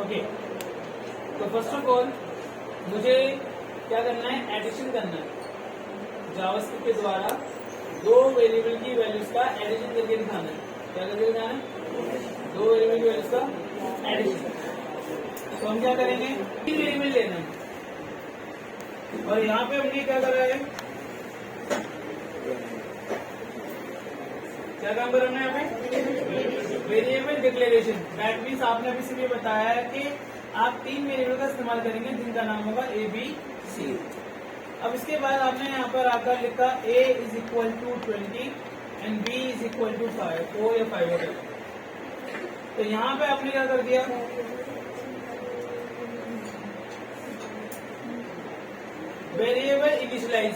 Okay, तो first of all मुझे क्या करना है, एडिशन करना है। जावास्क्रिप्ट के द्वारा दो वेरिएबल की वैल्यूज का एडिशन करके दिखाना है। क्या करके दिखाना है? दो वेरिएबल की वैल्यूज का एडिशन। तो हम क्या करेंगे, तीन वेरिएबल लेना है और यहाँ पे हमने क्या करा है, क्या काम करा हमने यहाँ पे, वेरिएबल डिक्लेरेशन। दैट मीन्स आपने अभी से भी बताया है कि आप तीन वेरिएबल का इस्तेमाल करेंगे जिनका नाम होगा ए बी सी। अब इसके बाद आपने यहाँ पर आकर लिखा a is equal to 20 and b is equal to 5, 4 या 5 होगा। तो यहाँ पे आपने क्या कर दिया, वेरिएबल इनिशियलाइज।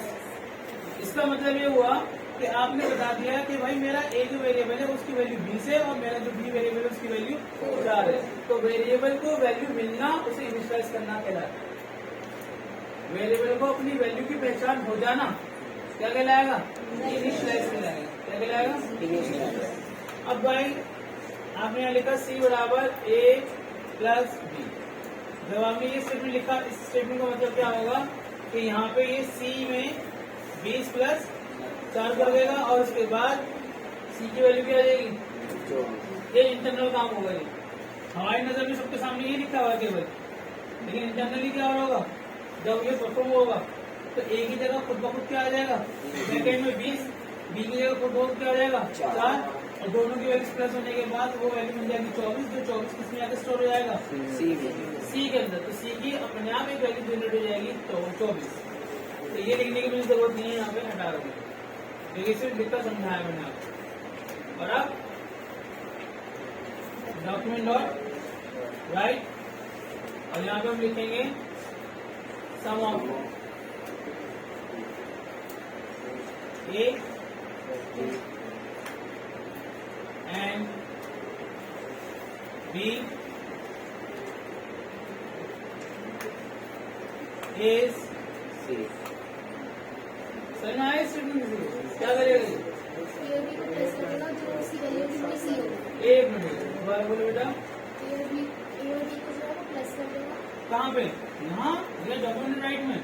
इसका मतलब ये हुआ कि आपने बता दिया कि भाई मेरा a जो वेरिएबल है उसकी वैल्यू 20 है और मेरा जो b वेरिएबल है उसकी वैल्यू 4 है। तो वेरिएबल को वैल्यू मिलना उसे इनिशियलाइज करना कहलाता है। वेरिएबल को अपनी वैल्यू की पहचान हो जाना क्या कहलाएगा, इनिशियलाइज कहलाएगा। क्या कहलाएगा? अब भाई आपने यहाँ लिखा c बराबर a प्लस b। जब आपने ये स्टेटमेंट लिखा, इस स्टेटमेंट का मतलब क्या होगा कि यहाँ पे ये c में 20 प्लस 4 कर देगा और उसके बाद c की वैल्यू क्या आ जाएगी। ये इंटरनल काम होगा, ये हमारी नजर में सबके सामने ये लिखा हुआ केवल, लेकिन इंटरनली क्या होगा, जब ये परफॉर्म होगा तो ए की जगह खुद ब खुद क्या आ जाएगा, सेकेंड में 20, बी की जगह खुद ब खुद क्या आ जाएगा 4 और दोनों की वैल्यू प्लस होने के बाद वो वैल्यू मिल जाएगी 24, जो 24 किसमें आकर स्टोर हो जाएगा, सी के अंदर। तो सी की अपने आप एक वैल्यू जनरेट हो जाएगी तो 24। तो ये लिखने की मुझे जरूरत नहीं है, यहाँ पे हटा रहा हूँ क्योंकि सिर्फ लिखकर समझाया मैंने आपको। और अब डॉक्यूमेंट डॉट राइट, और यहाँ पे हम लिखेंगे sum of A and B is C. समझ आए? क्या करेगा, एक मिनट दोबारा बोलो बेटा। कहाँ पे? यहाँ या डॉक्यूमेंट राइट में?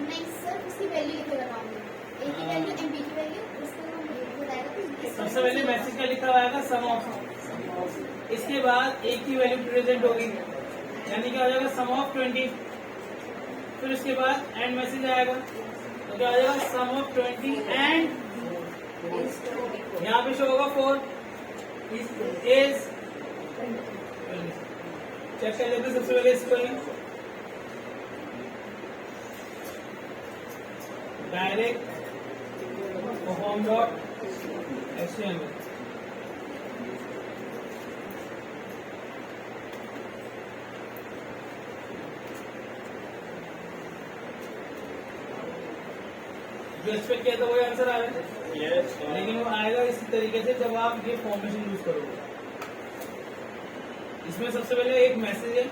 नहीं सर, उसकी वैल्यू लिखेगा नाम में, ए की वैल्यू एम बी की वैल्यू, उसका नाम बताएगा। सबसे पहले मैसेज का लिखा हुआ है सम ऑफ, इसके बाद ए की वैल्यू प्रेजेंट होगी यानी क्या हो जाएगा सम ऑफ 20। फिर उसके बाद एंड मैसेज आएगा तो क्या हो जाएगा सम ऑफ 20 एंड यहाँ पे शो होगा 4 इज। चेक कर लेते सबसे पहले इसको ही, डायरेक्ट परफॉर्म डॉट एचटीएमएल। जो एक्सपेक्ट किया था वही आंसर आ रहा है, लेकिन वो आएगा इसी तरीके से जब आप ये फॉर्मेशन यूज करोगे। इसमें सबसे पहले एक मैसेज है,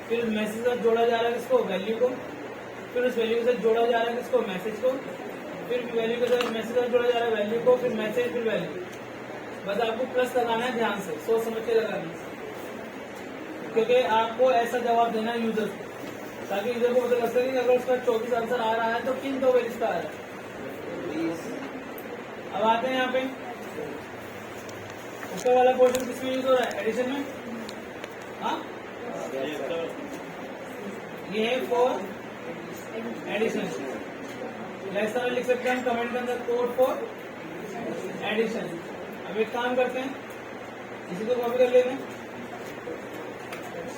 फिर मैसेज से जोड़ा जा रहा है इसको वैल्यू को, फिर उस वैल्यू के साथ जोड़ा जा रहा है इसको मैसेज को, फिर वैल्यू के साथ मैसेज से जोड़ा जा रहा है वैल्यू को, फिर मैसेज फिर वैल्यू। बस आपको प्लस लगाना है, ध्यान से सोच समझ के लगाना है, क्योंकि आपको ऐसा जवाब देना है यूजर को ताकि यूजर को पता लग सके कि अगर उसका 24 आंसर आ रहा है तो किन दो वैल्यूज का आ रहा है। अब आते हैं यहाँ पे ऊपर वाला पोर्शन किसमें यूज हो रहा है, एडिशन में। हाँ ये है फॉर एडिशन, ऐसा लिख सकते हैं हम कमेंट के अंदर कोड फॉर एडिशन। अब एक काम करते हैं, इसी को कॉपी कर लेते हैं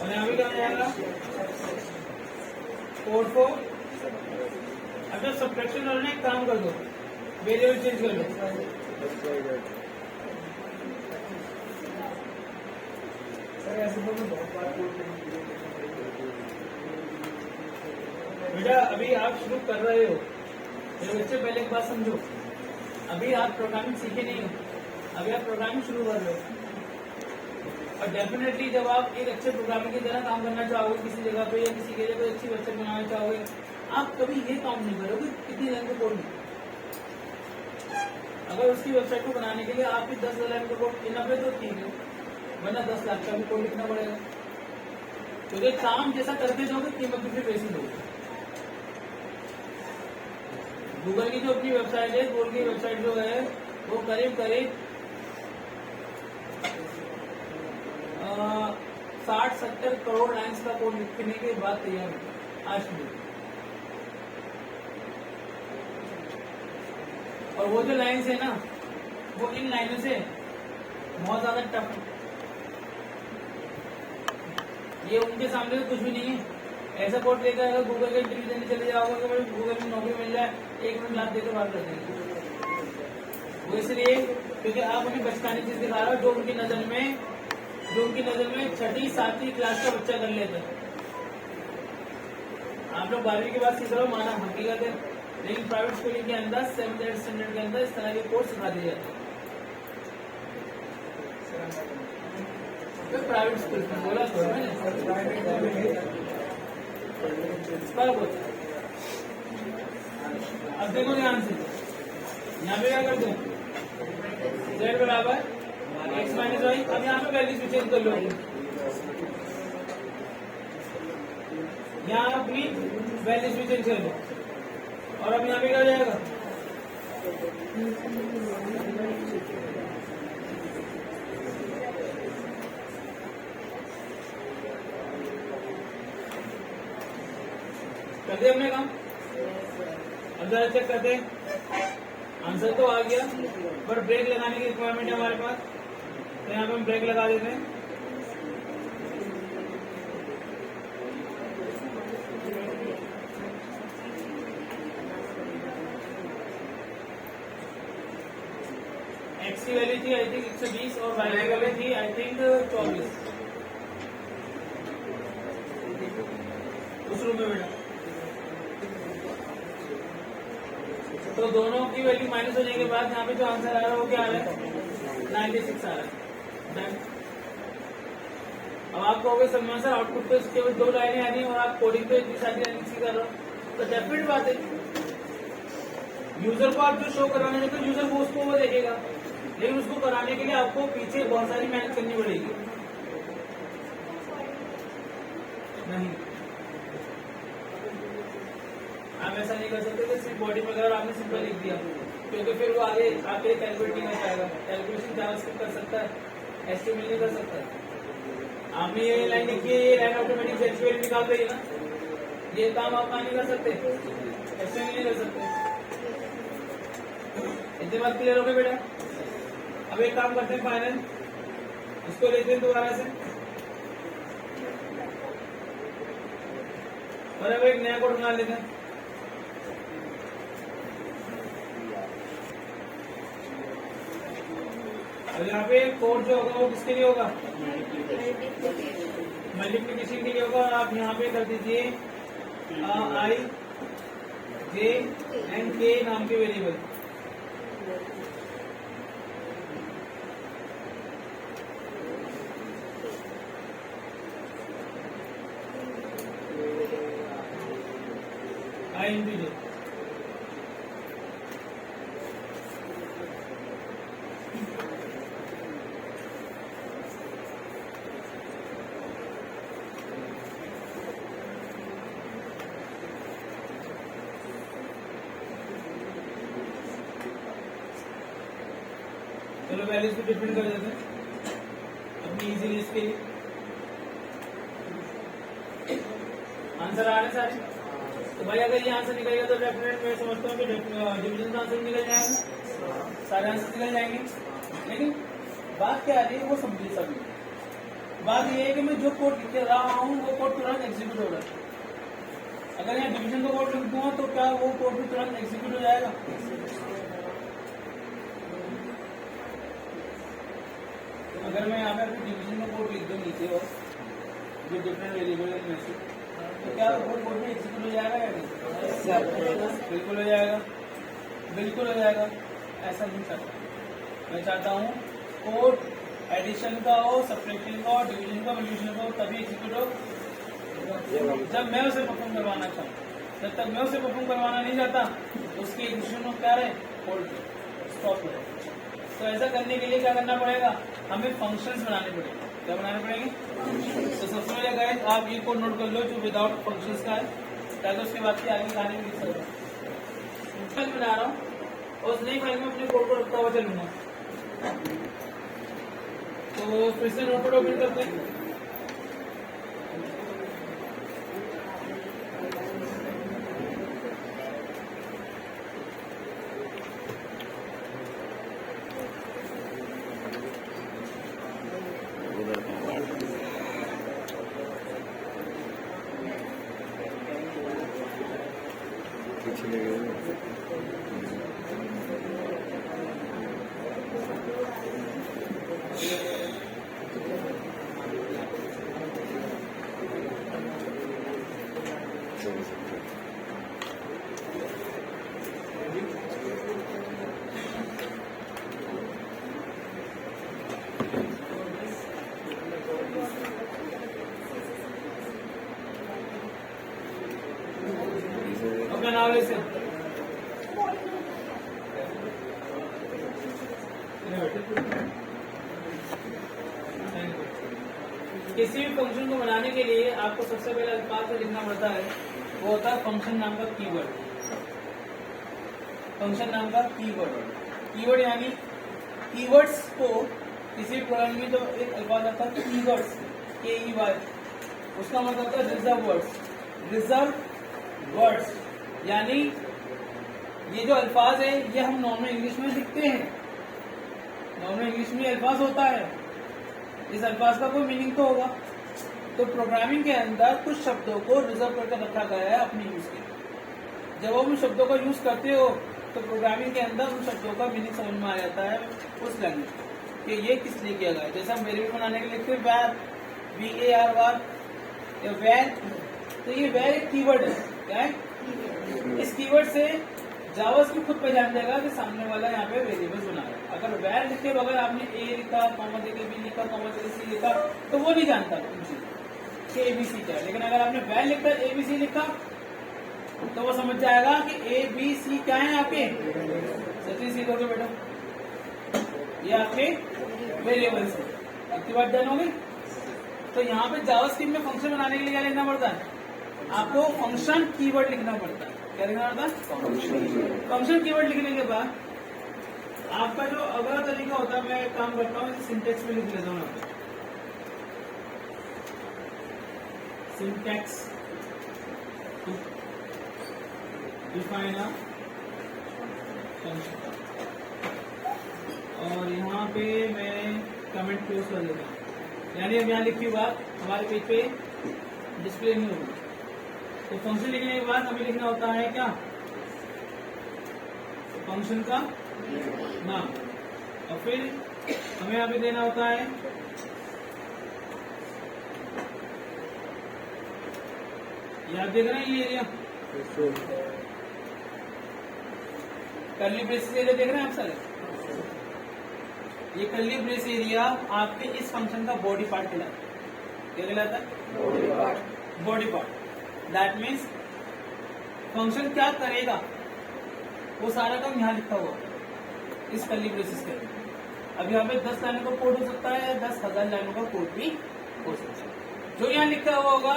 और यहाँ भी क्या जाएगा कोड फॉर। अब जब सब्ट्रैक्शन वाले एक काम कर दो, वेरिएबल चेंज कर लो। बेटा अभी आप शुरू कर रहे हो, मेरे बच्चे पहले एक बात समझो, अभी आप प्रोग्रामिंग सीखे नहीं हो, अभी आप प्रोग्रामिंग शुरू कर रहे हो। और डेफिनेटली जब आप एक अच्छे प्रोग्रामिंग की तरह काम करना चाहोगे किसी जगह पे या किसी के लिए अच्छी वेबसाइट बनाना चाहोगे, आप कभी ये काम नहीं करोगे कितनी लाइन का कोड नहीं। अगर उसकी वेबसाइट को बनाने के लिए आपकी 10 लाइन का कोड इनफ है तो ठीक है, वरना 10 लाख का भी कोड लिखना पड़ेगा, क्योंकि काम जैसा करते जाओगे कीमत भी फिर वैसी होगी। गूगल की जो अपनी वेबसाइट है, गूगल की वेबसाइट जो है वो करीब 60-70 करोड़ लाइन्स का कोड लिखने के बाद तैयार है आज भी। और वो जो लाइन्स है ना, वो इन लाइनों से बहुत ज्यादा टफ है। ये उनके सामने तो कुछ भी नहीं है। ऐसा कोड लेकर अगर गूगल के इंटरव्यू देने चले जाओगे कि भाई गूगल में नौकरी मिल जाए, 1 मिनट लाभ देकर बात कर देंगे। वो इसलिए क्योंकि आप उन्हें बचकानी चीज दिखा रहे हो जो उनकी नजर में 6ठी 7वीं क्लास का बच्चा कर लेता है। आप लोग 12वीं के बाद सीख रहे हो, माना हकीकत है, लेकिन प्राइवेट स्कूलिंग के अंदर 7th-8th स्टैंडर्ड के अंदर इस तरह के कोर्स सिखा दिए जाते हैं। प्राइवेट स्कूल में बोला तो मैंने अब देखो ध्यान से, यहाँ पे क्या करते हैं, z बराबर x माइनस वाई। अब यहाँ पे वैल्यूज भी चेंज कर लो, यहाँ अपनी वैल्यूज भी चेंज कर लो, और अब यहाँ पे क्या हो जाएगा, कर दिया हमने काम। अब जरा चेक करते हैं, आंसर तो आ गया, पर ब्रेक लगाने की रिक्वायरमेंट है हमारे पास, तो यहाँ पे हम ब्रेक लगा देते हैं। एक्स की वैल्यू थी आई थिंक 120 और वाई की वैल्यू थी आई थिंक 24 उस रूम में बेटा। तो दोनों की वैल्यू माइनस होने के बाद यहाँ पे जो आंसर आ रहा है वो क्या आ रहा है, 96 आ रहा है। अब आपको हो गए सलमान सर, आउटपुट पे केवल 2 लाइनें आ रही हैं और आप कोडिंग पे इतनी सारी लाइनें कर रहे हो, तो डेफिनेट बात है यूजर को आप जो शो कराने देते हो, यूजर वो उसको वो देखेगा, लेकिन उसको कराने के लिए आपको पीछे बहुत सारी मेहनत करनी पड़ेगी। नहीं, आप ऐसा नहीं कर सकते कि सिर्फ बॉडी में अगर आपने सिंपल लिख दिया, क्योंकि फिर वो आगे आपके कैलकुलेट नहीं कर पाएगा। कैलकुलेशन जावास्क्रिप्ट कर सकता है, एचटीएमएल नहीं कर सकता। आपने ये लाइन लिखी है, ये लाइन ऑटोमेटिक एचटीएमएल निकाल रही है ना, ये काम आप नहीं कर सकते, एचटीएमएल नहीं कर सकते। इतनी बात क्लियर हो गई बेटा। अब एक काम करते हैं फाइनल, इसको लेते हैं दोबारा से, और अब एक नया कोड बना लेते हैं। अब यहाँ पे कोड जो होगा वो किसके लिए होगा, मल्टीप्लिकेशन के लिए होगा। और आप यहाँ पे कर दीजिए आई जे एंड के नाम के वेरिएबल। आई इंटू जे, चलो वैल्यूज को डिफरेंट कर देते हैं अपनी इजीनेस के लिए। आंसर आ रहे सारे, तो भाई अगर ये आंसर निकलेगा तो डेफिनेट मैं समझता हूँ कि डिवीजन का आंसर निकल जाएगा, सारे आंसर निकल जाएंगे। लेकिन बात क्या आ रही है वो समझिए सभी। बात ये है कि मैं जो कोड लिख रहा हूँ वो कोड तुरंत एग्जीक्यूट हो रहा है। अगर यहाँ डिवीजन का कोड लिख दूंगा तो क्या वो कोड भी तुरंत एग्जीक्यूट हो जाएगा? अगर मैं यहाँ पे अपनी डिवीजन का कोड लिख दूँ नीचे और जो डिफरेंट वेरिएबल है में से, तो क्या वो कोड में एग्जीक्यूट हो जाएगा या नहीं? बिल्कुल हो जाएगा, बिल्कुल हो जाएगा। ऐसा नहीं चाहता, मैं चाहता हूँ कोड एडिशन का हो, सब्ट्रैक्शन का हो, डिवीजन का, मल्टीप्लिकेशन का हो, तभी एग्जीक्यूट हो जब मैं उसे परफॉर्म करवाना चाहूँ। जब तक मैं उसे परफॉर्म करवाना नहीं चाहता उसकी एग्जीक्यूशन में क्या रहे, होल्ड स्टॉप हो। तो ऐसा करने के लिए क्या करना पड़ेगा, हमें फंक्शंस बनाने पड़ेंगे। क्या बनाने पड़ेंगे? तो सबसे पहले गाइस आप ये कोड नोट कर लो जो विदाउट फंक्शंस का है, ताकि उसके बाद की आगे कहानी लिख सकते हैं। फाइल बना रहा हूँ और उस नई फाइल में अपने कोड को रखता हुआ चलूंगा। तो फिर से नोटपैड ओपन करते हैं। ओके नाउ लिसन, किसी भी फंक्शन को बनाने के लिए आपको सबसे पहले अल्फाज में लिखना पड़ता है, वो होता है फंक्शन नाम का कीवर्ड। फंक्शन नाम का कीवर्ड, कीवर्ड यानी कीवर्ड्स को किसी प्रोग्राम में तो एक अल्फाज आता है कीवर्ड्स, KEY, उसका मतलब होता है रिजर्व वर्ड्स। रिजर्व वर्ड्स यानी ये जो अल्फाज है ये हम नॉर्मल इंग्लिश में लिखते हैं, नॉर्मल इंग्लिश में अल्फाज होता है, इस अल्फाज का कोई मीनिंग तो होगा। तो प्रोग्रामिंग के अंदर कुछ शब्दों को रिजर्व करके रखा गया है अपने यूज के लिए। जब आप उन शब्दों का यूज करते हो तो प्रोग्रामिंग के अंदर उन शब्दों का मीनिंग समझ में आ जाता है उस लैंग्वेज कि ये किस लिए किया गया है। जैसे हम वेरिएबल बनाने के लिए लिखते हैं var, var या वैर, तो ये वैर एक कीवर्ड है। क्या है? इस कीवर्ड से जावास्क्रिप्ट खुद पहचान जाएगा कि सामने वाला यहाँ पे वेरिएबल्स बना रहा है। अगर वैर लिखे बगैर आपने ए लिखा, कॉमा देके बी लिखा, कॉमा देके सी लिखा, तो वो नहीं जानता कि एबीसी क्या है। लेकिन अगर आपने वैर लिखकर एबीसी लिखा तो वो समझ जाएगा कि एबीसी क्या है आपके। सचिन सीखोगे बेटा, ये आपके वेरिएबल्स है। इतनी बात डन होगी। तो यहाँ पे जावास्क्रिप्ट में फंक्शन बनाने के लिए क्या लिखना पड़ता है? आपको फंक्शन कीवर्ड लिखना पड़ता है। क्या लिखना पड़ता है? फंक्शन कीवर्ड लिखने के बाद आपका जो अगला तरीका होता है, मैं एक काम करता हूँ, सिंटेक्स में लिख लेता हूँ। सिंटेक्स डिफाइन अ फंक्शन, और यहाँ पे मैं कमेंट क्लोज कर देता हूँ। यानी अब यहाँ लिखी बात हमारे पेज पे डिस्प्ले नहीं होगी। तो फंक्शन लिखने के बाद हमें लिखना होता है क्या? फंक्शन का नाम, और फिर हमें यहाँ पे देना होता है याद देख रहे हैं ये एरिया, कर्ली ब्रेसेस एरिया देख रहे हैं आप सर? ये कर्ली ब्रेस एरिया आपके इस फंक्शन का बॉडी पार्ट कहलाता है। क्या कहलाता है? Body part. That means function क्या करेगा वो सारा काम यहाँ लिखा हुआ इस कर्ली ब्रेसेस के अंदर। अब यहाँ पे 10 लाइनों का कोड हो सकता है या 10,000 लाइनों का कोड भी हो सकता है। जो यहाँ लिखा हुआ होगा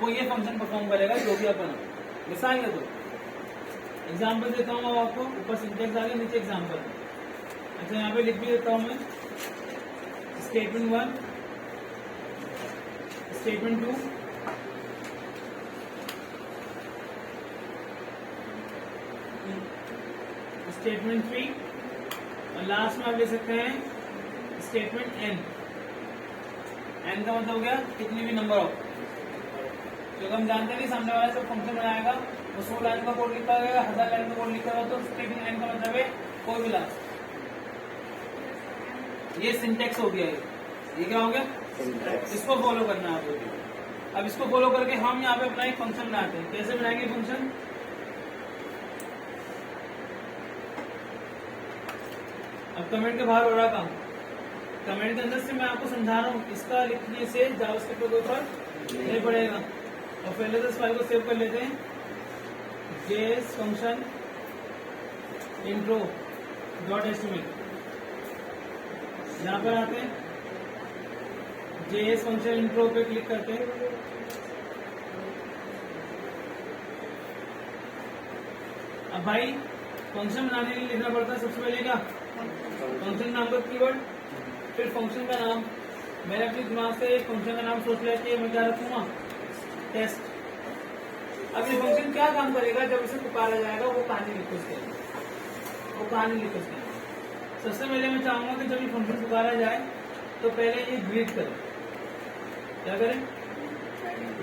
वो ये फंक्शन परफॉर्म करेगा, जो भी अपन मिसाल है। तो एग्जाम्पल देता हूँ आपको, ऊपर सिंटेक्स आ गया, नीचे एग्जाम्पल। अच्छा यहाँ पे लिख भी देता हूँ मैं, स्टेटमेंट 1, स्टेटमेंट 2, स्टेटमेंट 3, और लास्ट में आप ले सकते हैं स्टेटमेंट n। n का मतलब हो गया कितनी भी नंबर ऑफ, क्योंकि हम जानते हैं कि सामने वाला जब फंक्शन बनाएगा वो 100 लाइन का कोड लिखा गया, 1000 लाइन का कोड लिखा हुआ, तो स्टेटमेंट n का मतलब है कोई भी लास्ट। ये सिंटेक्स हो गया, ये क्या हो गया? इसको फॉलो करना है आपको। अब इसको फॉलो करके हम यहाँ पे अपना एक फंक्शन बनाते हैं। कैसे बनाएंगे फंक्शन? अब कमेंट के बाहर हो रहा काम, कमेंट के अंदर से मैं आपको समझा रहा हूँ। इसका लिखने से जावास्क्रिप्ट के ऊपर नहीं पड़ेगा। और पहले तो इस फाइल को सेव कर लेते हैं, JS function intro dot HTML. यहाँ पर आते हैं JS फंक्शन इंट्रो पे क्लिक करते हैं। अब भाई फंक्शन बनाने के लिए लिखना पड़ता है सबसे पहले क्या, फंक्शन नाम का कीवर्ड, फिर फंक्शन का नाम। मैंने अपने दिमाग से एक फंक्शन का नाम सोच लिया कि मैं क्या रखूंगा, टेस्ट। अब ये फंक्शन क्या काम करेगा जब इसे पुकारा जाएगा, वो कहानी लिखो उसके, वो कहानी लिखो उसके। सबसे पहले मैं चाहूंगा कि जब ये फंक्शन पुकारा जाए तो पहले ये ग्रीट करे। क्या करें,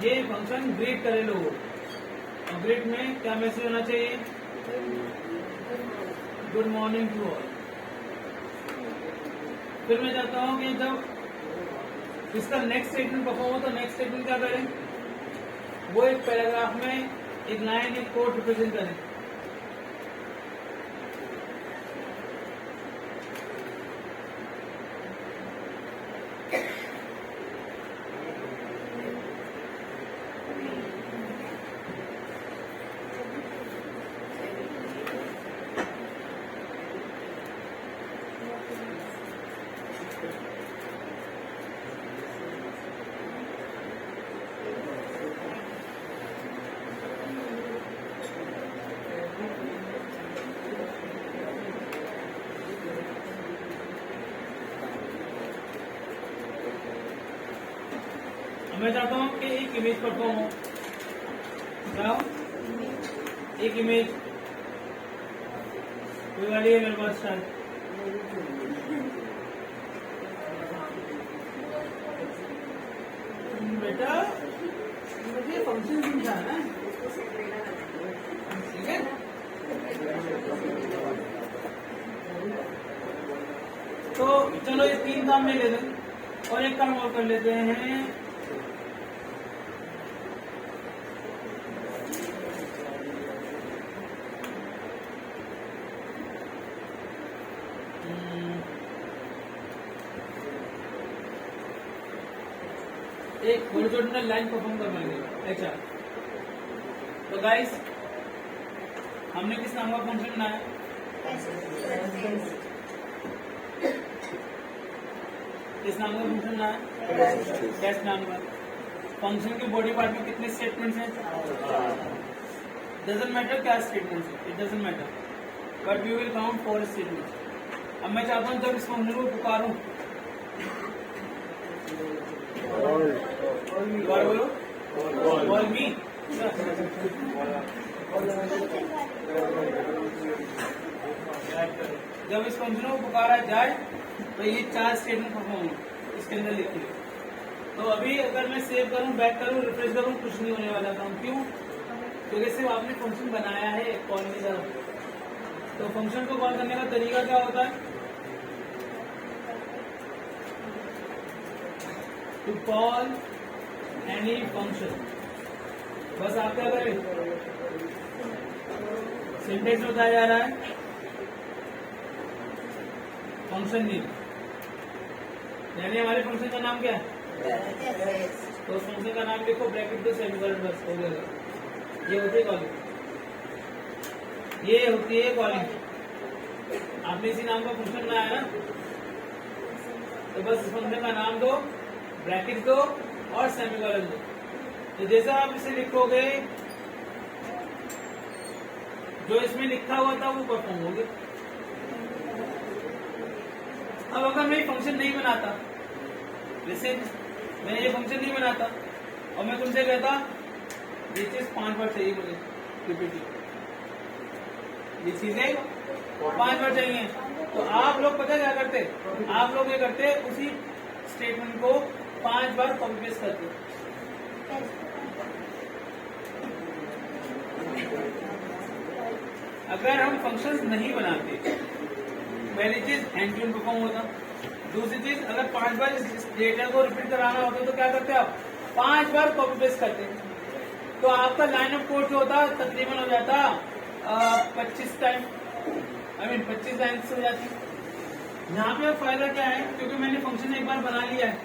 ये फंक्शन ग्रीट करे लोगों। और ग्रीट में क्या मैसेज होना चाहिए, गुड मॉर्निंग टू ऑल। फिर मैं चाहता हूं कि जब इसका नेक्स्ट स्टेटमेंट परफॉर्म हो तो नेक्स्ट स्टेटमेंट क्या करें, वो एक पैराग्राफ में एक लाइन एक कोड रिप्रेजेंट करें। मैं चाहता हूं कि एक इमेज परफॉर्म हो, क्या हो, एक इमेज कोई वाली है मेरे पास शायद। बेटा मुझे फंक्शन समझाना है, ठीक है। तो चलो ये 3 काम ले लेते हैं और एक काम और कर लेते हैं। एक हॉरिजॉन्टल लाइन परफॉर्म करवाएंगे। अच्छा तो गाइस हमने किस नाम का फंक्शन बनाया, किस नाम का फंक्शन बनाया, टेस्ट नाम का। फंक्शन के बॉडी पार्ट में कितने स्टेटमेंट्स हैं, डजंट मैटर क्या स्टेटमेंट्स है, it doesn't matter, but we will count 4 statements. अब मैं चाहता हूँ जब इस फंक्शन को पुकारूं, बोलो कॉल मी, जब इस फंक्शन को पुकारा जाए तो ये 4 स्टेटमेंट परफॉर्म हो, इसके अंदर लिखिए। तो अभी अगर मैं सेव करूं, बैक करूं, रिफ्रेश करूं, कुछ नहीं होने वाला काम। क्यों, क्योंकि सिर्फ आपने फंक्शन बनाया है कॉल की तरफ। तो फंक्शन को कॉल करने का तरीका क्या होता है, टू कॉल एनी फंक्शन। बस आप क्या करें, सिंटेक्स में बताया जा रहा है फंक्शन नेम, यानी हमारे फंक्शन का नाम क्या है, तो उस फंक्शन का नाम लिखो, ब्रैकेट दो, सेमीकोलन, बस हो गया। ये होती है कॉलिंग, ये होती है कॉलिंग। आपने इसी नाम का फंक्शन बनाया ना, तो बस इस फंक्शन का नाम दो, ब्रैकेट दो और सेमीकोलन दो। तो जैसा आप इसे लिखोगे, जो इसमें लिखा हुआ था वो परफॉर्म हो गया। अब अगर मैं ये फंक्शन नहीं बनाता, जैसे मैं ये फंक्शन नहीं बनाता और मैं तुमसे कहता ये चीज 5 बार चाहिए मुझे पीपीटी, ये चीजें 5 बार चाहिए, तो आप लोग पता क्या करते, आप लोग ये करते उसी स्टेटमेंट को 5 बार कॉपी पेस्ट करते। अगर हम फंक्शंस नहीं बनाते, पहली चीज हैंड ट्यून परफॉर्म होता, दूसरी चीज अगर 5 बार इस डेटा को रिपीट कराना होता तो क्या करते आप, 5 बार कॉपी पेस्ट करते, तो आपका लाइन ऑफ कोड जो होता तकरीबन हो जाता 25 टाइम, 25 लाइन हो जाती। यहाँ पे फायदा क्या है, क्योंकि मैंने फंक्शन एक बार बना लिया है,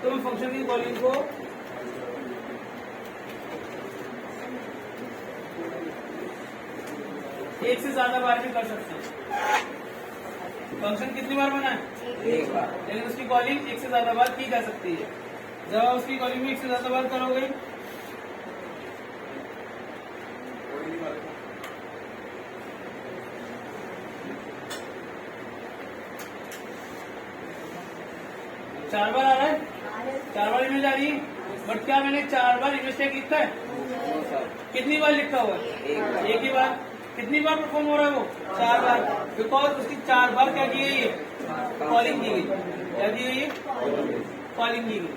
तो मैं फंक्शन की कॉलिंग को एक से ज्यादा बार भी कर सकते हैं। फंक्शन कितनी बार बना है, एक बार, लेकिन उसकी कॉलिंग एक से ज्यादा बार की जा सकती है। जब आप उसकी कॉलिंग में एक से ज्यादा बार करोगे, चार बार आ रहा है, 4 बार इमेज आ रही है, बट क्या मैंने 4 बार इमेज टैग लिखा है? कितनी बार लिखा हुआ है? एक ही बार। कितनी बार परफॉर्म हो रहा है वो? 4 बार, बिकॉज उसकी 4 बार क्या की गई है? कॉलिंग की गई। क्या की गई है? कॉलिंग की गई।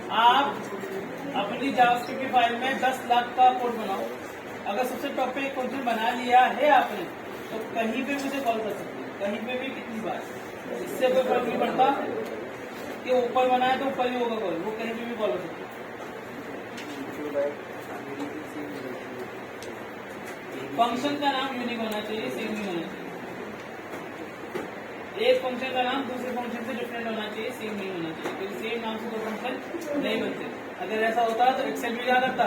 आप अपनी जावास्क्रिप्ट की फाइल में 10 लाख का कोड बनाओ। अगर सबसे टॉप पे एक फंक्शन बना लिया है आपने, तो कहीं पे मुझे कॉल कर सकते हैं, कहीं पे भी, कितनी बार, इससे कोई फर्क नहीं पड़ता कि ऊपर बना है तो ऊपर ही होगा कॉल, वो कहीं पे भी कॉल हो सकता है। फंक्शन का नाम यूनिक होना चाहिए, सेम नहीं होना चाहिए। एक फंक्शन का नाम दूसरे फंक्शन से डिफरेंट होना चाहिए, सेम नहीं होना चाहिए, क्योंकि सेम नाम से दो फंक्शन नहीं बनते। अगर ऐसा होता तो एक्सेल में क्या करता,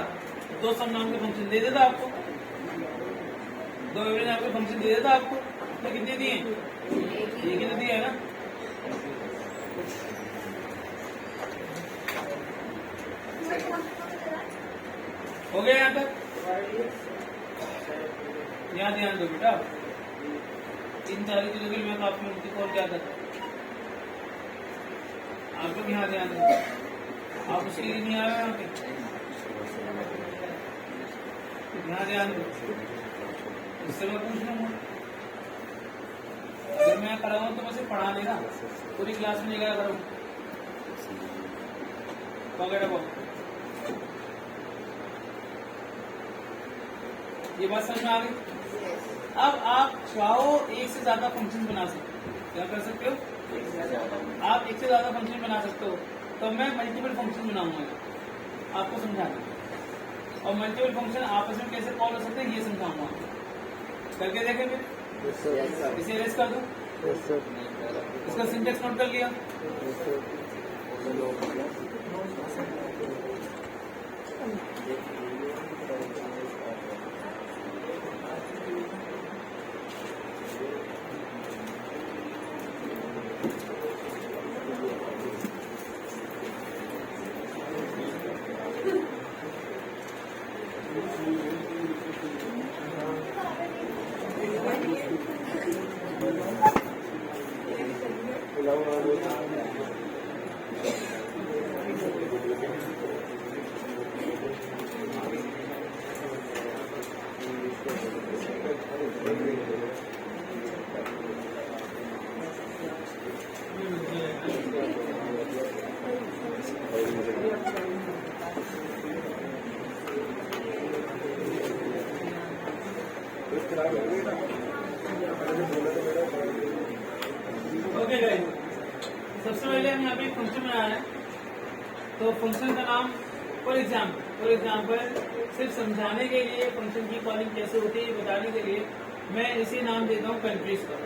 2 सब नाम के फंक्शन दे देता आपको, 2 विभिन्न नाम के फंक्शन दे देता आपको। तो कितने दिए? एक ही तो दिया है ना। हो गया यहाँ तक? यहाँ ध्यान दो बेटा, इन सारी चीजों के लिए मैं काफी मुक्ति को क्या करता, आप लोग यहाँ ध्यान दो। आप उसके लिए नहीं आए यहाँ पे, यहाँ ध्यान दो। इससे मैं पूछ लूंगा, अगर मैं कराऊँ तो मैं सिर्फ पढ़ा देगा, पूरी क्लास में क्या करूँ? ये बात समझ में आ गई? अब आप चाहो एक से ज्यादा फंक्शन बना सकते हो। क्या कर सकते हो? आप एक से ज्यादा फंक्शन बना सकते हो। तो मैं मल्टीपल फंक्शन बनाऊंगा आपको समझाना, और मल्टीपल फंक्शन आपस में कैसे कॉल हो सकते हैं ये समझाऊंगा। करके देखेंगे? इसे रेस कर दूं? इसका सिंटेक्स नोट कर लिया? ओके गाइस, सबसे पहले हम यहाँ पे एक फंक्शन बना रहे हैं। तो फंक्शन का नाम फॉर एग्जाम्पल सिर्फ समझाने के लिए फंक्शन की कॉलिंग कैसे होती है ये बताने के लिए मैं इसे नाम देता हूँ कंट्रीज का।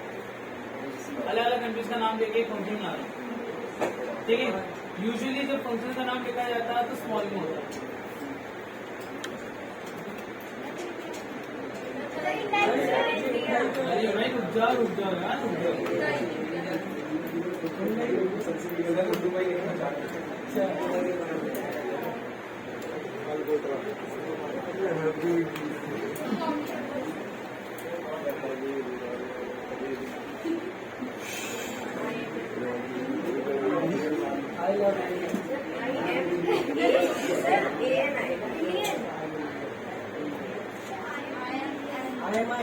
अलग अलग कंट्रीज का नाम देके एक फंक्शन बना रहा हूँ, ठीक है। यूजुअली जब फंक्शन का नाम लिखा जाता है तो स्मॉल में होता है। अरे भाई रुक जाओ यार, रुक जाओ।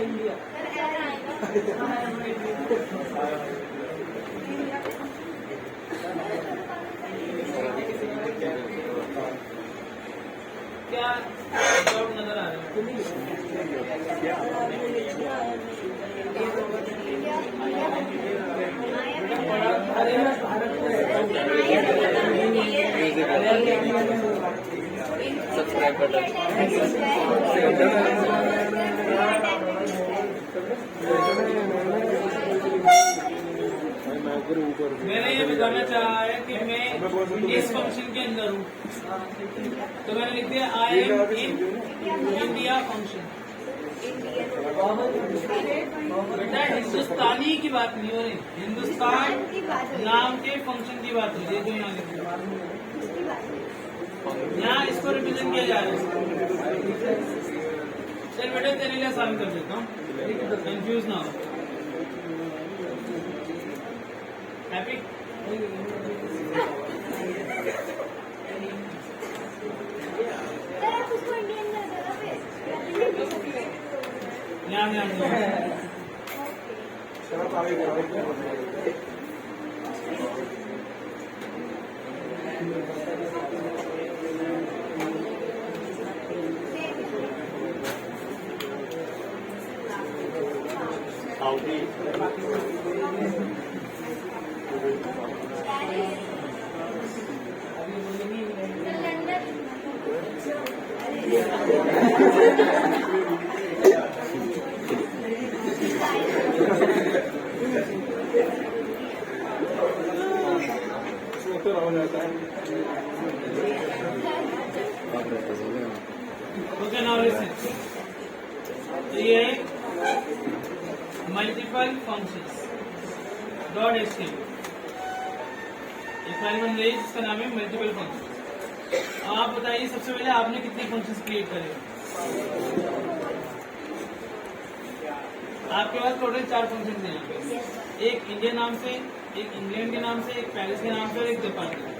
इंडिया क्या जॉब नजर आ रहा सब्सक्राइब कर दो। मैंने ये बताना चाहा है कि मैं इस फंक्शन के अंदर हूँ, तो मैंने लिख दिया आई एम इन इंडिया फंक्शन। बेटा हिंदुस्तानी की बात नहीं हो रही, हिंदुस्तान नाम के फंक्शन की बात हो रही है जो यहाँ लिख दिया। यहाँ इसको रिप्रेजेंट किया जा रहा है। चल बेटा तेरे लिए आसान कर देता हूँ, कंफ्यूज ना हो। Happy okay, now listen. तो ये मल्टीपल फंक्शंस डॉट एचटीएमएल एक फाइल बन गई जिसका नाम है मल्टीपल फंक्शंस। आप बताइए सबसे पहले आपने कितने फंक्शंस क्रिएट करे? आपके पास टोटल 4 फंक्शंस हैं यहाँ पे, एक इंडिया नाम से, एक इंग्लैंड के नाम से, एक पेरिस के नाम से और एक जापान के नाम से।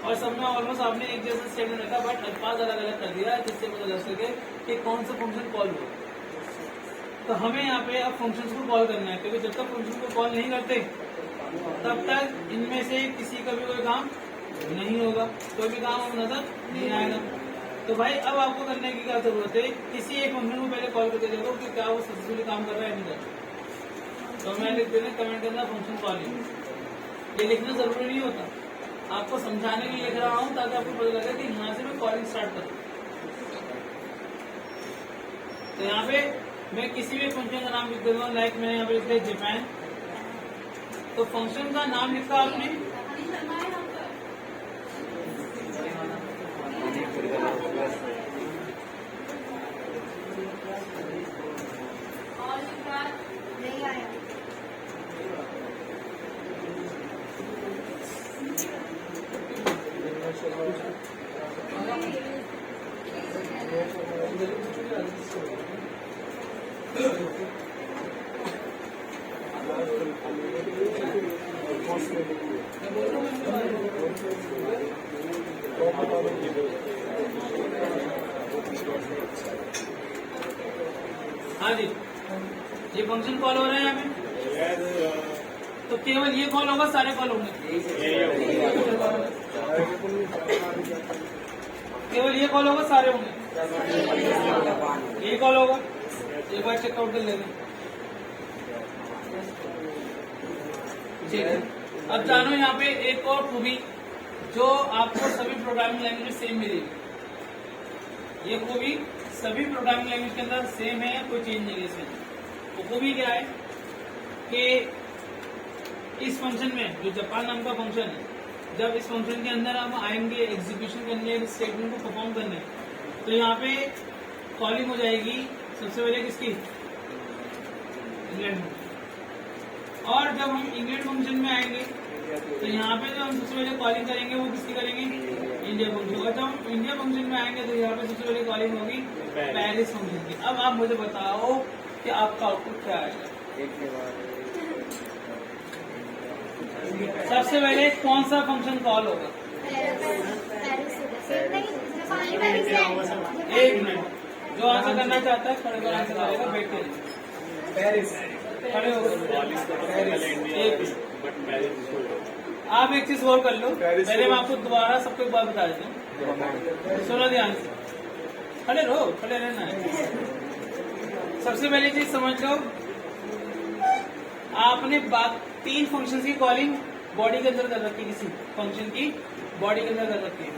और सब में ऑलमोस्ट आपने एक जैसा स्टेटमेंट रखा, बट अल्फाज अलग अलग कर दिया जिससे पता लग सके कि कौन सा फंक्शन कॉल हो। तो हमें यहाँ पे अब फंक्शंस को कॉल करना है, क्योंकि जब तक फंक्शन को कॉल नहीं करते तब तक इनमें से किसी का भी कोई काम नहीं होगा, कोई भी काम अब नजर नहीं आएगा। तो भाई अब आपको करने की क्या जरूरत है, किसी एक फंक्शन को पहले कॉल करके देखो कि क्या वो सक्सेसफुली काम कर रहा है नहीं कर रहा। तो मैं लिख देना कमेंट करना फंक्शन कॉलिंग। ये लिखना जरूरी नहीं होता, आपको समझाने के लिए लिख रहा हूँ ताकि आपको पता लगे कि यहाँ से मैं कॉलिंग स्टार्ट करूँ। तो यहाँ पे मैं किसी भी फंक्शन का नाम लिख देता हूँ, लाइक मैंने यहाँ पे लिख दिया जापान। तो फंक्शन का नाम लिखा आपने, नहीं आया। हाँ जी, ये फंक्शन कॉल हो रहे हैं यहाँ पे। तो केवल ये कॉल होगा, सारे कॉल होंगे? केवल ये कॉल होगा, सारे होंगे? ये कॉल होगा, एक बार चेकआउट कर लेंगे। ठीक है, अब जानो यहाँ पे एक और खूबी जो आपको सभी प्रोग्रामिंग लैंग्वेज में सेम मिलेगी। ये खूबी सभी प्रोग्रामिंग लैंग्वेज के अंदर सेम है, कोई चेंज नहीं है इसमें। तो खूबी क्या है कि इस फंक्शन में जो जापान नाम का फंक्शन है, जब इस फंक्शन के अंदर हम आएंगे एग्जीक्यूशन करने, इस स्टेटमेंट को परफॉर्म करने, तो यहाँ पे कॉलिंग हो जाएगी सबसे पहले किसकी? इंग्लैंड। और जब हम इंग्लैंड फंक्शन में आएंगे तो यहाँ पे जो हम सबसे पहले कॉलिंग करेंगे वो किसकी करेंगे? India function. और जब हम इंडिया फंक्शन में आएंगे तो यहाँ पे सबसे पहले कॉलिंग होगी पेरिस फंक्शन की। अब आप मुझे बताओ कि आपका आउटपुट क्या आएगा? सबसे पहले कौन सा फंक्शन कॉल होगा? एक मिनट, जो आंसर करना चाहता है खड़े होकर आंसर करेगा, बैठ के पेरिस खड़े होकर। आप एक चीज और कर लो, पहले मैं आपको दोबारा सबको एक बार बता देता हूँ, सुनो ध्यान से, खड़े रहो, खड़े रहना है। सबसे पहली चीज समझ लो, आपने 3 फंक्शन की कॉलिंग बॉडी के अंदर कर रखी, किसी फंक्शन की बॉडी के अंदर कर रखी है।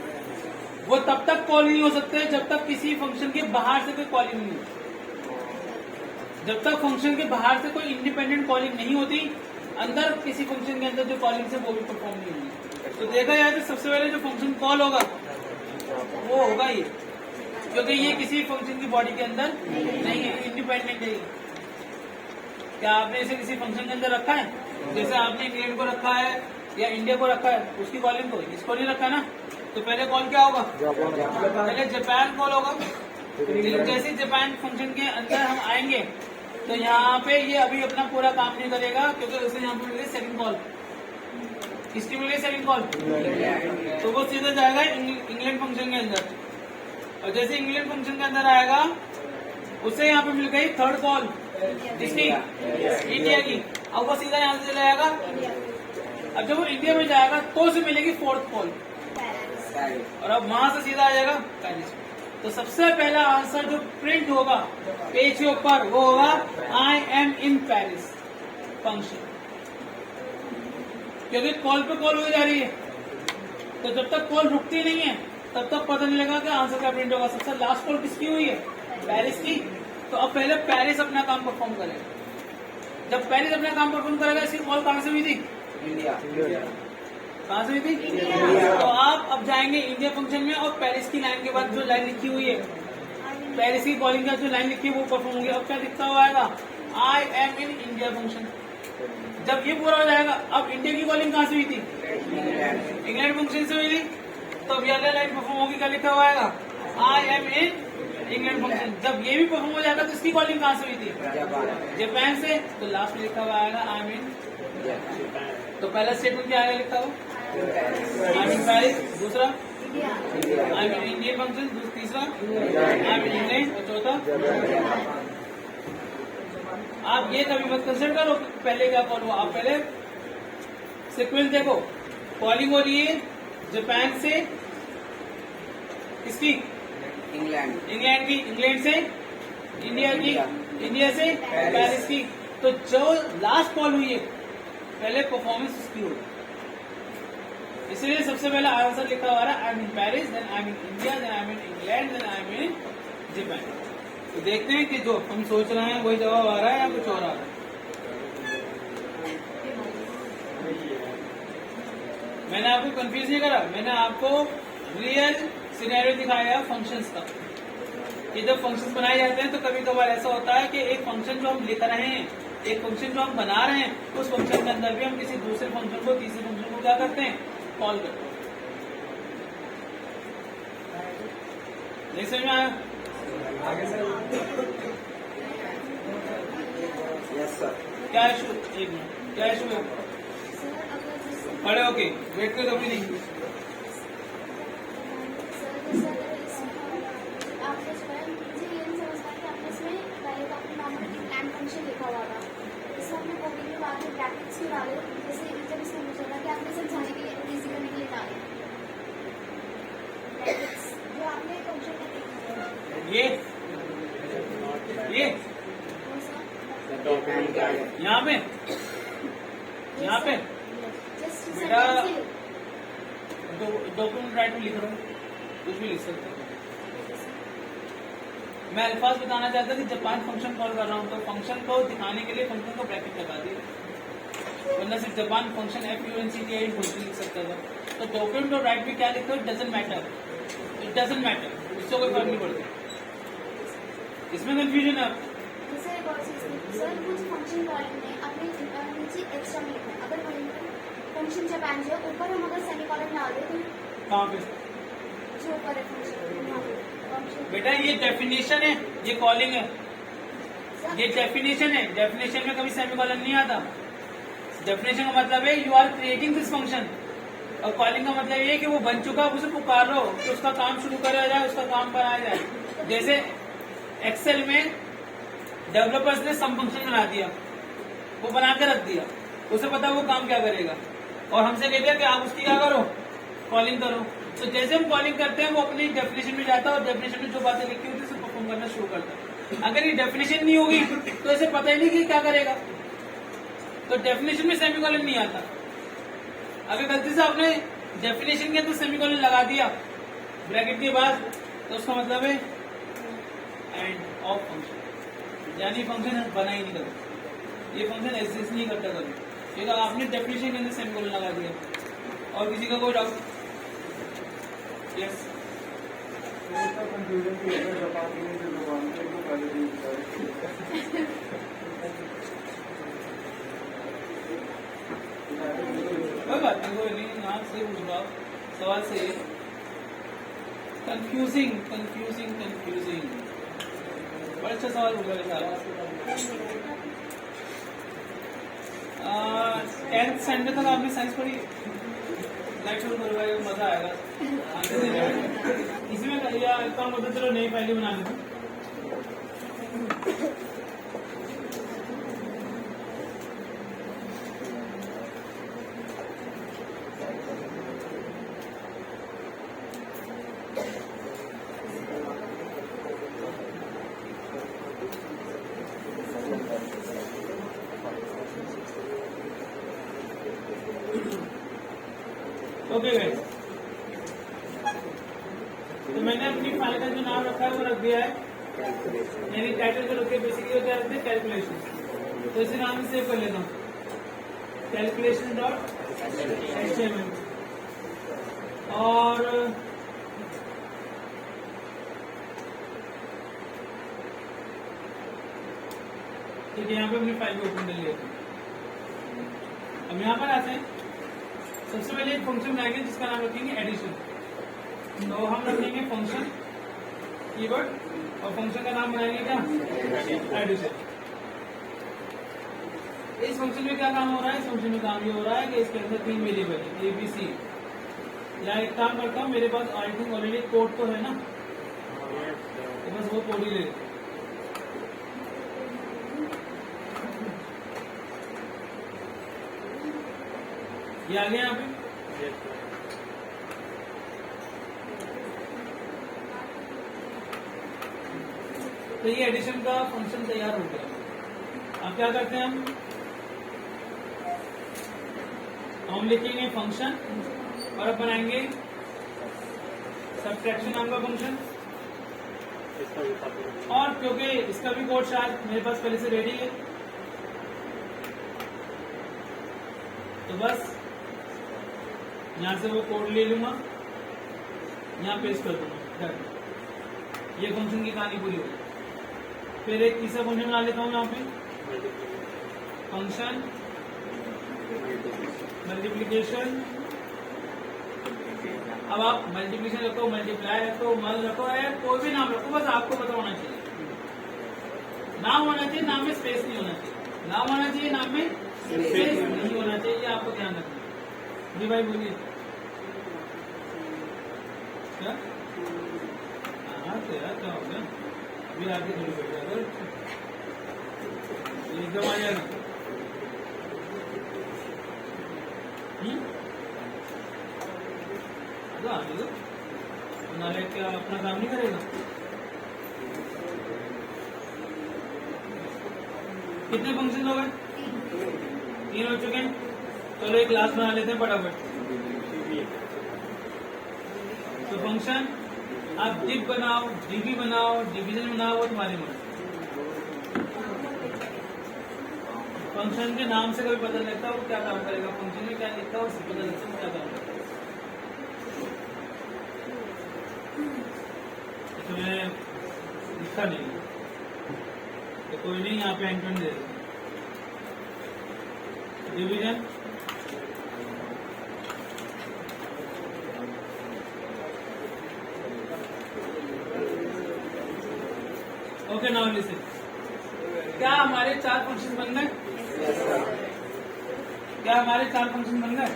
वो तब तक कॉल नहीं हो सकते जब तक किसी फंक्शन के बाहर से कोई कॉलिंग नहीं होती। जब तक फंक्शन के बाहर से कोई इंडिपेंडेंट कॉलिंग नहीं होती अंदर किसी फंक्शन के अंदर जो कॉलिंग से वो भी परफॉर्म नहीं होगी। तो देखा जाए तो सबसे पहले जो फंक्शन कॉल होगा वो होगा ये, क्योंकि ये किसी फंक्शन की बॉडी के अंदर नहीं है, इंडिपेंडेंट है ये। क्या आपने इसे किसी फंक्शन के अंदर रखा है? जैसे आपने इंग्लैंड को रखा है या इंडिया को रखा है, उसकी कॉलिंग को इसको नहीं रखा ना, तो पहले कॉल क्या होगा? पहले जापान कॉल होगा। जैसे जापान फंक्शन के अंदर हम आएंगे तो यहाँ पे ये अभी अपना पूरा काम नहीं करेगा, क्योंकि उसे यहाँ पे मिल गई सेकंड कॉल। किसकी मिल गई सेकंड कॉल? तो वो सीधा जाएगा इंग्लैंड फंक्शन के अंदर, और जैसे इंग्लैंड फंक्शन के अंदर आएगा उसे यहाँ पे मिल गई थर्ड कॉल, जिसकी इंडिया की। अब वो सीधा यहाँ से चला जाएगा। अब जब वो इंडिया में जाएगा तो उसे मिलेगी फोर्थ कॉल, और अब वहां से सीधा आ जाएगा पेरिस। तो सबसे पहला आंसर जो प्रिंट होगा पेज के ऊपर वो होगा आई एम इन पेरिस फंक्शन, क्योंकि कॉल पे कॉल हो जा रही है। तो जब तक कॉल रुकती नहीं है तब तक पता नहीं लगा कि आंसर क्या प्रिंट होगा। सबसे लास्ट कॉल किसकी हुई है? पेरिस की। तो अब पहले पेरिस अपना काम परफॉर्म करेगा। जब पेरिस अपना काम परफॉर्म करेगा, इसकी कॉल कहां से हुई थी? इंडिया। कहां से हुई थी? इंडिया। तो आप अब जाएंगे इंडिया फंक्शन में, और पेरिस की लाइन के बाद जो लाइन लिखी हुई है, पेरिस की कॉलिंग का जो लाइन लिखी है वो परफॉर्म होगी। अब क्या लिखता हुआ आएगा? आई एम इन इंडिया फंक्शन। जब ये पूरा हो जाएगा, अब इंडिया की कॉलिंग कहां से हुई थी? इंग्लैंड फंक्शन से हुई थी। तो अब ये लाइन परफॉर्म होगी, क्या लिखा हुआ आएगा? आई एम इन इंग्लैंड फंक्शन। जब ये भी परफॉर्म हो जाएगा तो इसकी कॉलिंग कहां से हुई थी? जापान से। तो लास्ट में लिखा हुआ आएगा आई एम इन। तो पहला स्टेटमेंट क्या आएगा लिखा हुआ? I am in Paris. दूसरा I am in Indian function. तीसरा आई एम इन इंग्लैंड। और चौथा आप ये कभी मत कंसिडर करो पहले क्या कॉल हुआ। आप पहले सीक्वेंस देखो। कॉलिंग हो रही है जापान से, इसकी इंग्लैंड की, इंग्लैंड से इंडिया की, इंडिया से पेरिस की। तो जो लास्ट कॉल हुई है पहले परफॉर्मेंस उसकी हुई, इसलिए सबसे पहला आंसर लिखा हुआ है I am in Paris, then I am in India, then I am in England, then I am in Japan. तो देखते हैं कि जो हम सोच रहे हैं वही जवाब आ रहा है या कुछ और आ रहा है। मैंने आपको कंफ्यूज नहीं करा, मैंने आपको रियल सिनेरियो दिखाया फंक्शंस का। कि जब फंक्शंस बनाए जाते हैं तो कभी कभार ऐसा होता है कि एक फंक्शन जो हम लिख रहे हैं, एक फंक्शन जो हम बना रहे हैं, उस फंक्शन के अंदर भी हम किसी दूसरे फंक्शन को, तीसरे फंक्शन को क्या करते हैं? कॉल करते हैं। नहीं समझ में आया? Yes sir. क्या इशू? एक मिनट, क्या इशू है? खड़े होके वेट कर, कभी नहीं। ये यहाँ पे बेटा डॉक्यूमेंट राइट में लिख रहा हूँ, कुछ भी लिख सकते हो। मैं अल्फाज बताना चाहता कि जापान फंक्शन कॉल कर रहा हूँ तो फंक्शन को दिखाने के लिए फंक्शन को ब्रैकेट लगा दिया, वरना सिर्फ जापान फंक्शन FUNCTI कुछ भी लिख सकता था। तो डॉक्यूमेंट और राइट में क्या लिखते हो? Doesn't matter, it doesn't matter, इससे कोई फर्क नहीं पड़ता। इसमें कंफ्यूजन है आपको? सर कुछ फंक्शन कॉल में अपने नीचे एक्स्ट्रा में लिखना है। अगर फंक्शन जापान जो ऊपर हम अगर सेमीकोलन डाल दें तो कहाँ पे? जो ऊपर है फंक्शन बेटा ये डेफिनेशन है, ये कॉलिंग है, ये डेफिनेशन है। डेफिनेशन में कभी सेमीकोलन नहीं आता। डेफिनेशन का मतलब है you are creating this function, और कॉलिंग का मतलब ये है कि वो बन चुका, उसे पुकार लो कि उसका काम शुरू करा जाए, उसका काम बनाया जाए। जैसे एक्सेल में डेवलपर्स ने सम फंक्शन बना दिया, वो बना के रख दिया, उसे पता वो काम क्या करेगा, और हमसे कहते हैं कि आप उसकी क्या करो? कॉलिंग करो। तो जैसे हम कॉलिंग करते हैं वो अपनी डेफिनेशन में जाता है, और डेफिनेशन में जो बातें लिखी होती है उसे परफॉर्म करना शुरू करता है। अगर ये डेफिनेशन नहीं होगी तो इसे पता ही नहीं कि क्या करेगा। तो डेफिनेशन में सेमीकोलन नहीं आता। अगर गलती से आपने डेफिनेशन के अंदर सेमीकोलन लगा दिया ब्रैकेट के बाद, तो उसका मतलब है एंड ऑफ फंक्शन, यानी फंक्शन बना ही नहीं करता, ये फंक्शन एग्जिस्ट नहीं करता कभी। ये तो आपने डेफिनेशन के अंदर सेमीकोलन लगा दिया। और किसी का कोई डाउट? यस कंफ्यूजन की अगर बता देंगे तो लोग आएंगे तो पहले दिन कोई बात नहीं, कोई नहीं, आप सही पूछ रहा सवाल सही है। कंफ्यूजिंग कंफ्यूजिंग कंफ्यूजिंग, बड़ा अच्छा सवाल होगा वैसा। 10th स्टैंडर्ड तक आपने साइंस पढ़ी? लाइक शुरू करवाएगा, मजा आएगा। इसमें या काम होता, चलो नई फाइल बना लेते। ओके गाइस, तो मैंने अपनी फाइल का जो नाम रखा है वो रख दिया है। यानी टाइटल को रख के बेसिकली क्या रखते हैं, कैलकुलेशन। तो इसे नाम से सेव कर लेता हूँ, calculation.html। और ठीक है, यहाँ पे अपनी फाइल को ओपन कर लिया। अब यहाँ पर आते हैं, सबसे पहले एक फंक्शन बनाएंगे जिसका नाम रखेंगे एडिशन। तो हम रखेंगे फंक्शन कीवर्ड और फंक्शन का नाम बनाएंगे क्या, एडिशन। इस फंक्शन में क्या काम हो रहा है, इस फंक्शन में काम ये हो रहा है कि इसके अंदर 3 वेरिएबल है, ए बी सी। या एक काम करता हूँ, मेरे पास आई थिंक ऑलरेडी कोड तो है ना, तो बस वो कोड ही ले लेते। ये आ गया यहाँ पे। तो ये एडिशन का फंक्शन तैयार हो गया। अब क्या करते हैं, हम लिखेंगे फंक्शन और अब बनाएंगे सब्ट्रैक्शन नाम का फंक्शन। और क्योंकि इसका भी कोड शायद मेरे पास पहले से रेडी है, तो बस यहाँ से वो कोड ले लूंगा, यहाँ पेस्ट कर दूंगा। ये फंक्शन की कहानी पूरी होगी। फिर एक तीसरा फंक्शन बना लेता हूँ यहाँ पे, फंक्शन मल्टीप्लीकेशन। अब आप मल्टीप्लीकेशन रखो, मल्टीप्लाई रखो, मल रखो, या कोई भी नाम रखो, बस आपको पता होना चाहिए। नाम होना चाहिए, नाम में स्पेस नहीं होना चाहिए। नाम होना चाहिए, नाम में स्पेस नहीं होना चाहिए, ये आपको ध्यान रखना है। जी भाई बोलिए। क्या? हाँ तेरा क्या हो गया, अभी आगे थोड़ी बैठ जाएगा, एकदम आ जाएगा। नालायक क्या अपना काम नहीं करेगा? कितने फंक्शन हो गए? 3 हो चुके हैं। चलो एक क्लास बना लेते हैं फटाफट। तो फंक्शन आप डिव बनाओ, डीबी बनाओ, डिवीजन बनाओ, वो तुम्हारी मर्जी। फंक्शन के नाम से कोई पता लगता है वो क्या काम करेगा, फंक्शन में क्या लिखता है उससे पता लगता है वो क्या काम करेगा। तो मैंने लिखा नहीं, तो कोई नहीं, यहाँ पे एंटर दे डिवीजन। ओके नाउ लिसन, क्या हमारे 4 फंक्शन बन गए? क्या हमारे 4 फंक्शन बन गए?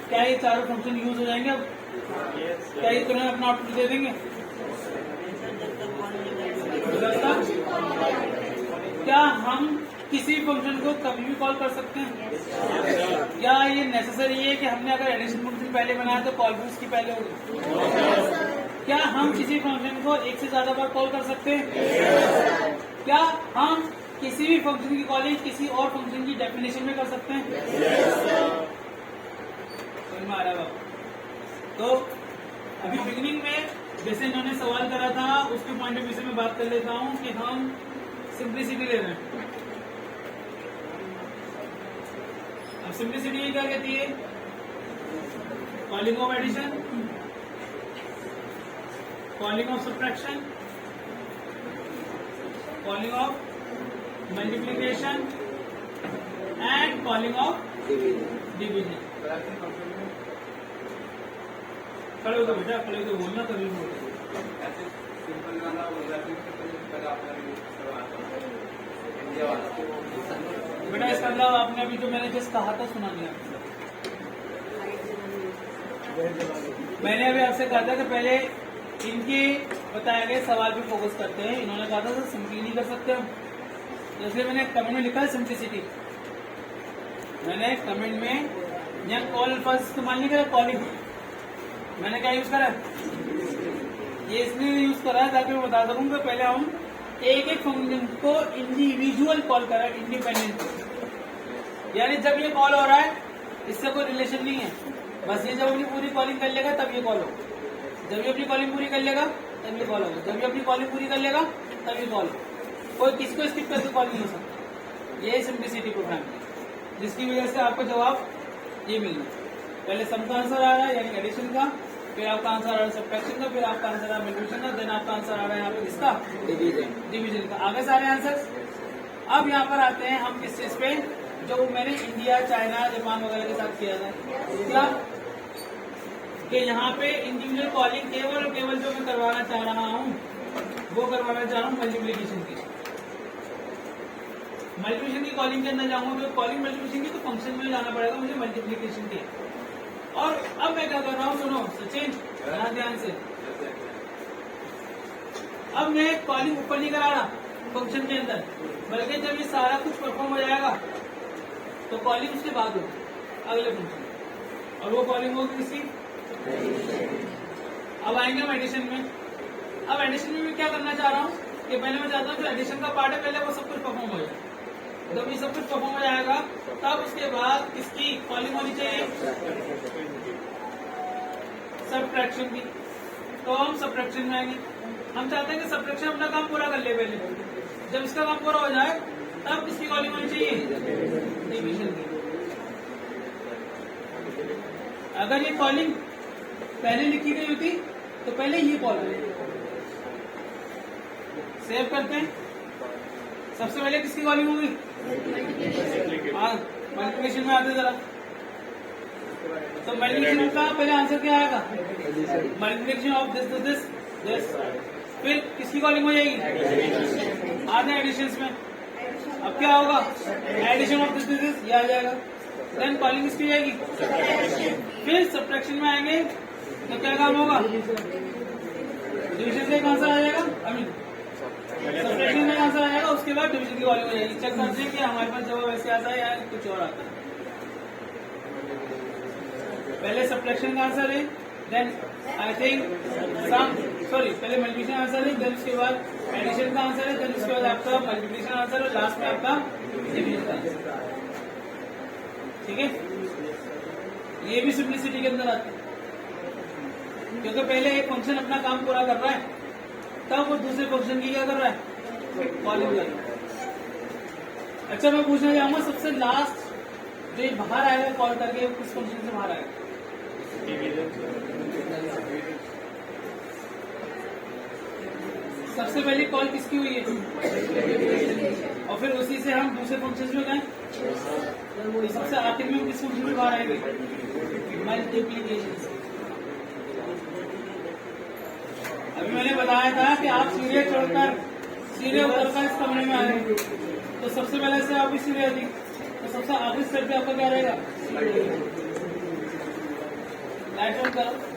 क्या ये चारों फंक्शन यूज हो जाएंगे अब? क्या ये तुरंत अपना आउटपुट दे देंगे? क्या हम किसी फंक्शन को कभी भी कॉल कर सकते हैं? क्या ये नेसेसरी है कि हमने अगर एडिशन फंक्शन पहले बनाया तो कॉल भी उसकी पहले होगी? क्या हम किसी फंक्शन को एक से ज्यादा बार कॉल कर सकते हैं? क्या हम किसी भी फंक्शन की कॉलिंग किसी और फंक्शन की डेफिनेशन में कर सकते हैं? समझ में आ रहा है? तो अभी बिगिनिंग में जैसे इन्होंने सवाल करा था उसके पॉइंट ऑफ व्यू से मैं बात कर लेता हूँ कि हम सिंप्लिसिटी ले रहे हैं। सिंप्लिसिटी क्या कहती है? Calling of addition, calling of subtraction, calling of multiplication and calling of division. खड़े हो तो बेटा, खड़े हो तो बोलना, तभी बोलो। सिंपल गाना हो जाती है आपका इंडिया वाला। बेटा इसका मतलब आपने अभी जो मैंने जस्ट कहा था सुना दिया। मैंने अभी आपसे कहा था कि पहले इनके बताए गए सवाल पे फोकस करते हैं। इन्होंने कहा था सिंपली नहीं कर सकते हम, तो इसलिए मैंने कमेंट में लिखा है सिंप्लिसिटी। मैंने कमेंट में यहाँ कॉल अल्फाज इस्तेमाल नहीं करा, कॉलिंग मैंने क्या यूज करा, ये इसलिए यूज करा है ताकि मैं बता सकूं कि पहले हम एक एक फंक्शन को इंडिविजुअल कॉल करा, इंडिपेंडेंट। यानी जब ये कॉल हो रहा है इससे कोई रिलेशन नहीं है, बस ये जब अपनी पूरी कॉलिंग कर लेगा तब ये कॉल होगा, जब ये अपनी कॉलिंग पूरी कर लेगा तब ये कॉल होगा, जब ये अपनी कॉलिंग पूरी कर लेगा तब ये कॉल होगा। कोई किसी को स्किप करके कॉल नहीं हो सकता। ये सिंप्लिसिटी प्रोग्राम है, जिसकी वजह से आपको जवाब ये मिल गया। पहले सम का आंसर आ रहा है यानी एडिशन का, फिर आपका आंसर आ रहा है सब्ट्रैक्शन का, फिर आपका आंसर आ रहा है मल्टीप्लिकेशन का, देन आपका आंसर आ रहा है यहाँ पे किसका, डिवीजन का। आगे सारे आंसर। अब यहाँ पर आते हैं हम किस चीज पे, जो मैंने इंडिया, चाइना, जापान वगैरह के साथ किया था, क्या कि यहाँ पे इंडिविजुअल कॉलिंग केवल और केवल जो मैं करवाना चाह रहा हूँ वो करवाना चाह रहा हूँ मल्टीप्लिकेशन की। मल्टीप्लिकेशन की कॉलिंग के अंदर जाऊंगा, तो कॉलिंग मल्टीप्लिकेशन की तो फंक्शन में जाना पड़ेगा मुझे मल्टीप्लिकेशन की। और अब मैं क्या कर रहा हूँ, सुनो सचिन ध्यान से, अब मैं कॉलिंग ऊपर नहीं करा रहा फंक्शन के अंदर, बल्कि जब ये सारा कुछ परफॉर्म हो जाएगा तो कॉलिंग उसके बाद होगी अगले फंक्शन, और वो कॉलिंग होगी किसी। अब आएंगे हम एडिशन में। अब एडिशन में मैं क्या करना चाह रहा हूँ कि पहले मैं चाहता हूँ जो एडिशन का पार्ट है पहले वो सब कुछ परफॉर्म हो जाए। जब ये सब कुछ परफॉर्म हो जाएगा तब उसके बाद किसकी कॉलिंग होनी चाहिए, सब्ट्रैक्शन की। तो हम सब्ट्रैक्शन में आएंगे। हम चाहते हैं कि सब्ट्रैक्शन अपना काम पूरा कर ले पहले, जब इसका काम पूरा हो जाए तब किसकी कॉलिंग होनी चाहिए, डिवीजन की। अगर ये कॉलिंग पहले लिखी गई होती तो पहले ये कॉल सेव करते हैं। सबसे पहले किसकी कॉलिंग होगी, मल्टीप्लिकेशन में आते जरा, तो मल्टीप्लिकेशन का पहले आंसर क्या आएगा, multiplication of this to this this. फिर किसकी कॉलिंग हो जाएगी, आधे एडिशन में। अब क्या होगा, addition of this to this, ये आ जाएगा। देन कॉलिंग किसकी जाएगी, फिर सब्ट्रैक्शन में आएंगे तो क्या काम होगा, डिवीजन से एक आंसर आ जाएगा, आई मीन सब्ट्रैक्शन में आंसर आ जाएगा, उसके बाद डिवीजन की कॉलिंग हो जाएगी। चेक करते हैं कि हमारे पास जवाब ऐसे आता है या कुछ और आता है। पहले सब्ट्रैक्शन का आंसर है, देन आई थिंक पहले मल्टीप्लिकेशन आंसर है, देन उसके बाद एडिशन का आंसर है, देन उसके बाद आपका मल्टीप्लिकेशन आंसर है, लास्ट में आपका डिवीजन का आंसर। ठीक है, ये भी सिंप्लिसिटी के अंदर आता है, क्योंकि पहले एक फंक्शन अपना काम पूरा कर रहा है तब वो दूसरे फंक्शन की क्या कर रहा है, कॉलिंग कर रहा है। अच्छा मैं पूछना चाहूंगा सबसे लास्ट जो बाहर आएगा कॉल करके किस फंक्शन से बाहर आएगा, सबसे पहले कॉल किसकी हुई है, और फिर उसी से हम दूसरे फंक्शन में गए, सबसे आखिर में किस फंक्शन में बाहर आएंगे, मल्टीप्लिकेशन से। अभी मैंने बताया था कि आप सीढ़ी चढ़कर सीढ़ी उतरकर इस कमरे में आ रहे हैं, तो सबसे पहले से आपकी सीढ़ी थी, तो सबसे आखिरी स्टेप पे आपका क्या रहेगा, लाइट ऑन करो।